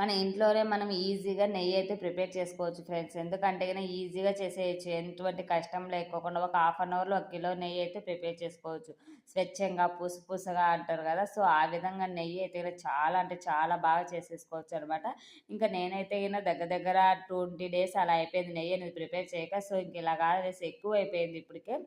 మన ఇంట్లోనే మనం ఈజీగా నెయ్యి అయితే ప్రిపేర్ చేసుకోవచ్చు ఫ్రెండ్స్. ఎందుకంటే గిన ఈజీగా చేసేయచ్చు. ఎటువంటి కష్టం లేకోకుండా ఒక హాఫ్ అన్ అవర్‌లో 1 కిలో నెయ్యి అయితే ప్రిపేర్ చేసుకోవచ్చు. స్వచ్ఛంగా పుసపుసగా అంటారు కదా! సో, ఆ విధంగా నెయ్యి అయితే గిన చాలా అంటే చాలా బాగా చేసేసుకోవచ్చనమాట. ఇంకా నేనైతే గిన దగ్గర దగ్గర 20 డేస్ అలా అయిపోయింది నెయ్యి అనేది ప్రిపేర్ చేయక. సో, ఇంక ఇలా కాదనేసి ఎక్కువైపోయింది ఇప్పటికే.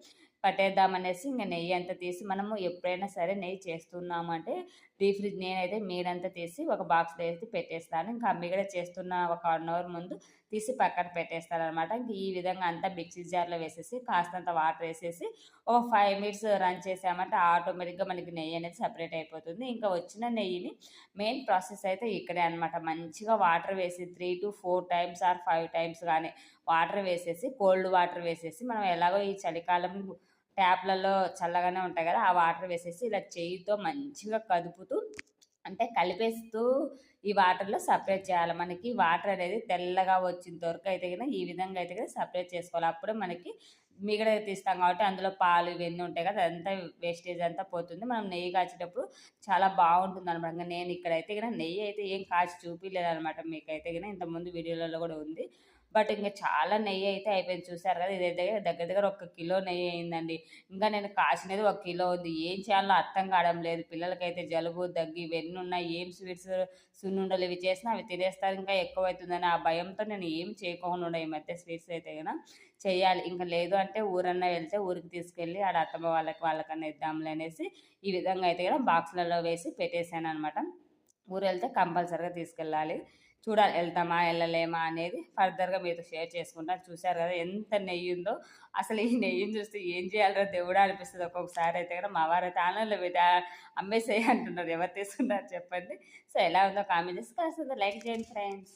పట్టేద్దామనేసి ఇంక నెయ్యి అంతా తీసి మనము ఎప్పుడైనా సరే నెయ్యి చేస్తున్నాము అంటే డీప్ ఫ్రిడ్జ్ నేనైతే మీదంతా తీసి ఒక బాక్స్‌లో ఏసి పెట్టేస్తాను. ఇంకా మిగతా చేస్తున్న ఒక 1 అవర్ ముందు తీసి పక్కన పెట్టేస్తాననమాట. ఇంక ఈ విధంగా అంతా మిక్సీ జార్‌లో వేసేసి కాస్తంత వాటర్ ఏసేసి ఒక 5 మినిట్స్ రన్ చేసామంటే ఆటోమేటిక్‌గా మనకి నెయ్యి అనేది సెపరేట్ అయిపోతుంది. ఇంకా వచ్చిన నెయ్యిని మెయిన్ ప్రాసెస్ అయితే ఇక్కడే అనమాట. మంచిగా వాటర్ వేసి 3-4 టైమ్స్ ఆర్ 5 టైమ్స్ గాని వాటర్ వేసేసి కోల్డ్ వాటర్ వేసేసి మనం ఎలాగో ఈ చలికాలం ట్యాప్‌లలో చల్లగానే ఉంటాయి గదా! ఆ వాటర్ వేసేసి ఇలా చేయితో మంచిగా కదుపుతూ అంటే కలిపేస్తూ ఈ వాటర్‌లో సెపరేట్ చేయాలి. మనకి వాటర్ అనేది తెల్లగా వచ్చేంత వరకు అయితే గిన ఈ విధంగా అయితే గిన సెపరేట్ చేసుకోవాలి. అప్పుడే మనకి మిగడది తీస్తాం కాబట్టి అందులో పాలు ఇవన్నీ ఉంటాయి కదా! అదంతా వేస్టేజ్ అంతా పోతుంది. మనం నెయ్యి కాచేటప్పుడు చాలా బావుంటుందనమాట. నేను ఇక్కడైతే గిన నెయ్యి అయితే ఏం కాచి చూపియలేదనమాట మీకైతే గిన. ఇంతకుముందు వీడియోలలో గూడా ఉంది. బట్ ఇంక చాలా నెయ్యి అయితే అయిపోయింది చూసారు కదా! ఇదైతే దగ్గర దగ్గర 1 కిలో నెయ్యి అయిందండి. ఇంకా నేను కాసినది 1 కిలో ఉంది. ఏం చేయాలో అర్థం కావడం లేదు. పిల్లలకైతే జలుబు, దగ్గు ఇవన్నీ ఉన్నాయి. ఏం స్వీట్స్ సున్నుండలు ఇవి చేసినా అవి తినేస్తారు. ఇంకా ఎక్కువైతుందని ఆ భయంతో నేను ఏమి చేయకోకుండా ఉండే ఈ మధ్య స్వీట్స్ అయితే గిన. చేయాలి. ఇంక లేదు అంటే ఊరన్నా వెళ్తే ఊరికి తీసుకెళ్ళి ఆడ అత్తమ్మ వాళ్ళకన్నా ఇద్దాంలే అనేసి ఈ విధంగా అయితే గిన బాక్స్‌లలో వేసి పెట్టేసాననమాట. ఊరెళ్తే కంపల్సరీగా తీసుకెళ్ళాలి. చూడాలి ఎళ్తామా? ఎళ్ళలేమా? అనేది ఫర్దర్‌గా మీతో షేర్ చేసుకుంటాను. చూసారు గదా! ఎంత నెయ్యుందో. అసలు ఈ నెయ్యిని చూస్తే ఏం చేయాలిరా దేవుడా అనిపిస్తది ఒక్కొక్కసారి అయితే గూడా. మా వారైతే ఆన్‌లైన్‌లో పెట్టి అమ్మేసేయి అంటున్నారు. ఎవరు తీసుకుంటారు చెప్పండి. సో, ఎలా ఉందో కామెంట్ చేసి కాస్తంత లైక్ చేయండి ఫ్రెండ్స్.